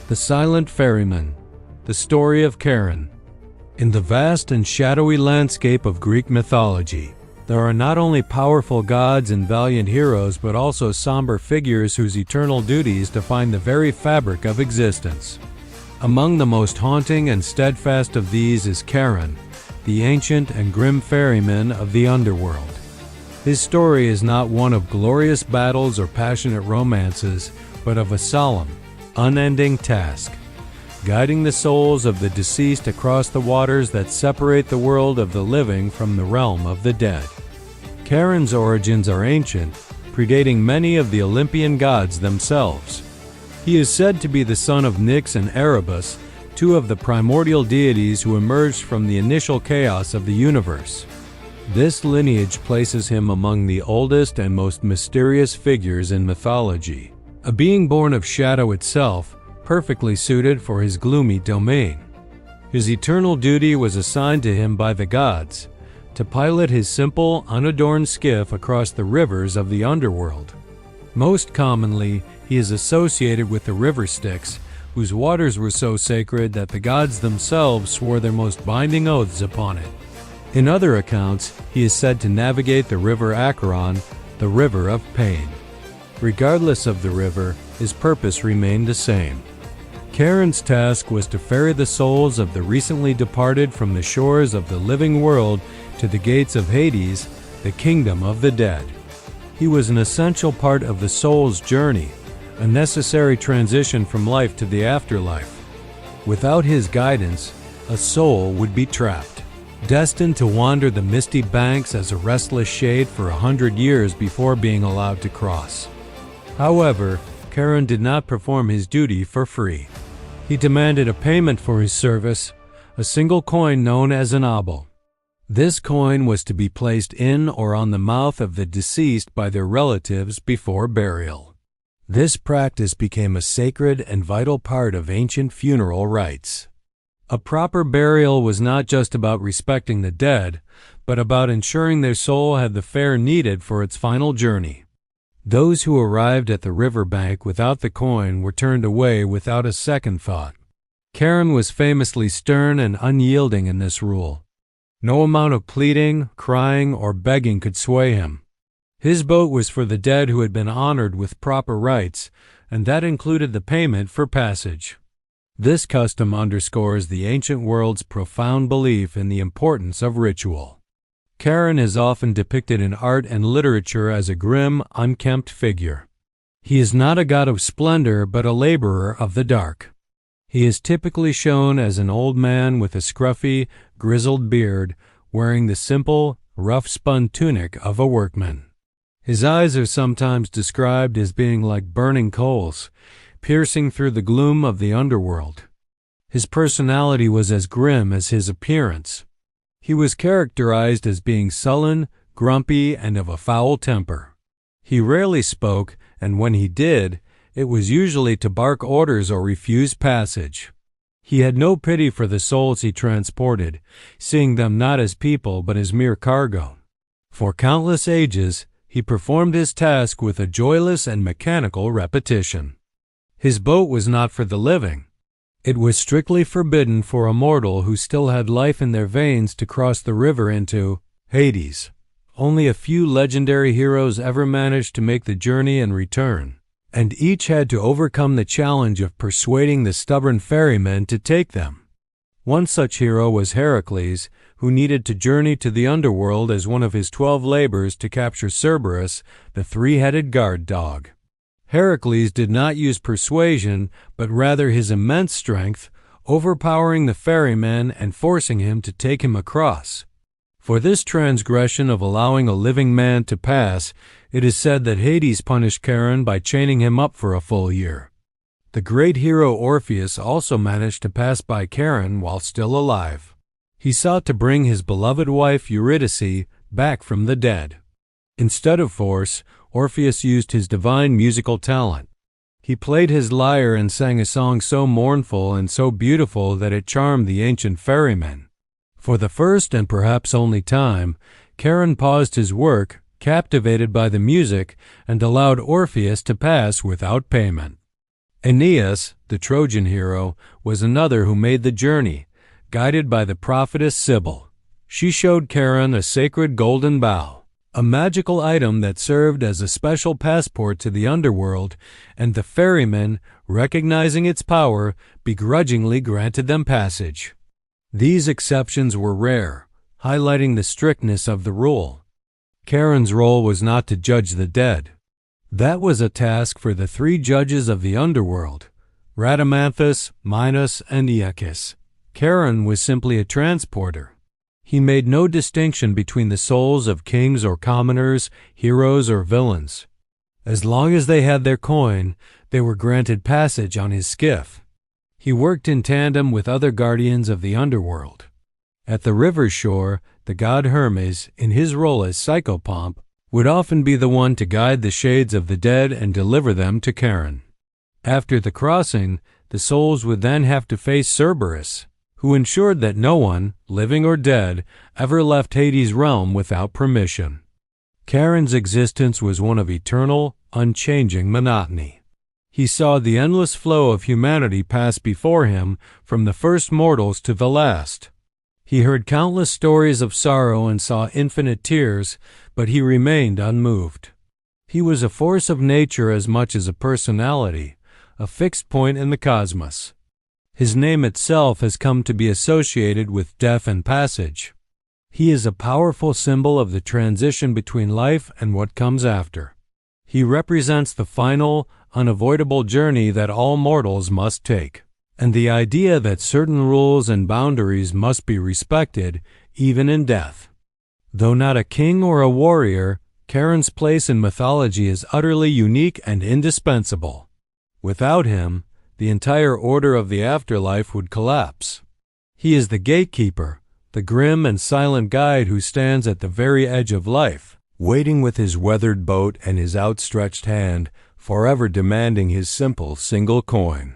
The Silent Ferryman, the story of Charon. In the vast and shadowy landscape of Greek mythology, there are not only powerful gods and valiant heroes, but also somber figures whose eternal duties define the very fabric of existence. Among the most haunting and steadfast of these is Charon, the ancient and grim ferryman of the Underworld. His story is not one of glorious battles or passionate romances, but of a solemn, unending task, guiding the souls of the deceased across the waters that separate the world of the living from the realm of the dead. Charon's origins are ancient, predating many of the Olympian gods themselves. He is said to be the son of Nyx and Erebus, two of the primordial deities who emerged from the initial chaos of the universe. This lineage places him among the oldest and most mysterious figures in mythology, a being born of shadow itself, perfectly suited for his gloomy domain. His eternal duty was assigned to him by the gods, to pilot his simple, unadorned skiff across the rivers of the Underworld. Most commonly, he is associated with the river Styx, whose waters were so sacred that the gods themselves swore their most binding oaths upon it. In other accounts, he is said to navigate the river Acheron, the river of pain. Regardless of the river, his purpose remained the same. Charon's task was to ferry the souls of the recently departed from the shores of the living world to the gates of Hades, the kingdom of the dead. He was an essential part of the soul's journey, a necessary transition from life to the afterlife. Without his guidance, a soul would be trapped, destined to wander the misty banks as a restless shade for 100 years before being allowed to cross. However, Charon did not perform his duty for free. He demanded a payment for his service, a single coin known as an obol. This coin was to be placed in or on the mouth of the deceased by their relatives before burial. This practice became a sacred and vital part of ancient funeral rites. A proper burial was not just about respecting the dead, but about ensuring their soul had the fare needed for its final journey. Those who arrived at the riverbank without the coin were turned away without a second thought. Charon was famously stern and unyielding in this rule. No amount of pleading, crying, or begging could sway him. His boat was for the dead who had been honored with proper rites, and that included the payment for passage. This custom underscores the ancient world's profound belief in the importance of ritual. Charon is often depicted in art and literature as a grim, unkempt figure. He is not a god of splendor, but a laborer of the dark. He is typically shown as an old man with a scruffy, grizzled beard, wearing the simple, rough-spun tunic of a workman. His eyes are sometimes described as being like burning coals, piercing through the gloom of the underworld. His personality was as grim as his appearance. He was characterized as being sullen, grumpy, and of a foul temper. He rarely spoke, and when he did, it was usually to bark orders or refuse passage. He had no pity for the souls he transported, seeing them not as people but as mere cargo. For countless ages, he performed his task with a joyless and mechanical repetition. His boat was not for the living. It was strictly forbidden for a mortal who still had life in their veins to cross the river into Hades. Only a few legendary heroes ever managed to make the journey and return, and each had to overcome the challenge of persuading the stubborn ferrymen to take them. One such hero was Heracles, who needed to journey to the underworld as one of his 12 labors to capture Cerberus, the three-headed guard dog. Heracles did not use persuasion, but rather his immense strength, overpowering the ferryman and forcing him to take him across. For this transgression of allowing a living man to pass, it is said that Hades punished Charon by chaining him up for a full year. The great hero Orpheus also managed to pass by Charon while still alive. He sought to bring his beloved wife Eurydice back from the dead. Instead of force, Orpheus used his divine musical talent. He played his lyre and sang a song so mournful and so beautiful that it charmed the ancient ferrymen. For the first and perhaps only time, Charon paused his work, captivated by the music, and allowed Orpheus to pass without payment. Aeneas, the Trojan hero, was another who made the journey, guided by the prophetess Sibyl. She showed Charon a sacred golden bow, a magical item that served as a special passport to the underworld, and the ferryman, recognizing its power, begrudgingly granted them passage. These exceptions were rare, highlighting the strictness of the rule. Charon's role was not to judge the dead. That was a task for the three judges of the underworld, Rhadamanthus, Minos, and Aeacus. Charon was simply a transporter. He made no distinction between the souls of kings or commoners, heroes or villains. As long as they had their coin, they were granted passage on his skiff. He worked in tandem with other guardians of the underworld. At the river shore, the god Hermes, in his role as psychopomp, would often be the one to guide the shades of the dead and deliver them to Charon. After the crossing, the souls would then have to face Cerberus, who ensured that no one, living or dead, ever left Hades' realm without permission. Charon's existence was one of eternal, unchanging monotony. He saw the endless flow of humanity pass before him, from the first mortals to the last. He heard countless stories of sorrow and saw infinite tears, but he remained unmoved. He was a force of nature as much as a personality, a fixed point in the cosmos. His name itself has come to be associated with death and passage. He is a powerful symbol of the transition between life and what comes after. He represents the final, unavoidable journey that all mortals must take, and the idea that certain rules and boundaries must be respected, even in death. Though not a king or a warrior, Charon's place in mythology is utterly unique and indispensable. Without him, the entire order of the afterlife would collapse. He is the gatekeeper, the grim and silent guide who stands at the very edge of life, waiting with his weathered boat and his outstretched hand, forever demanding his simple single coin.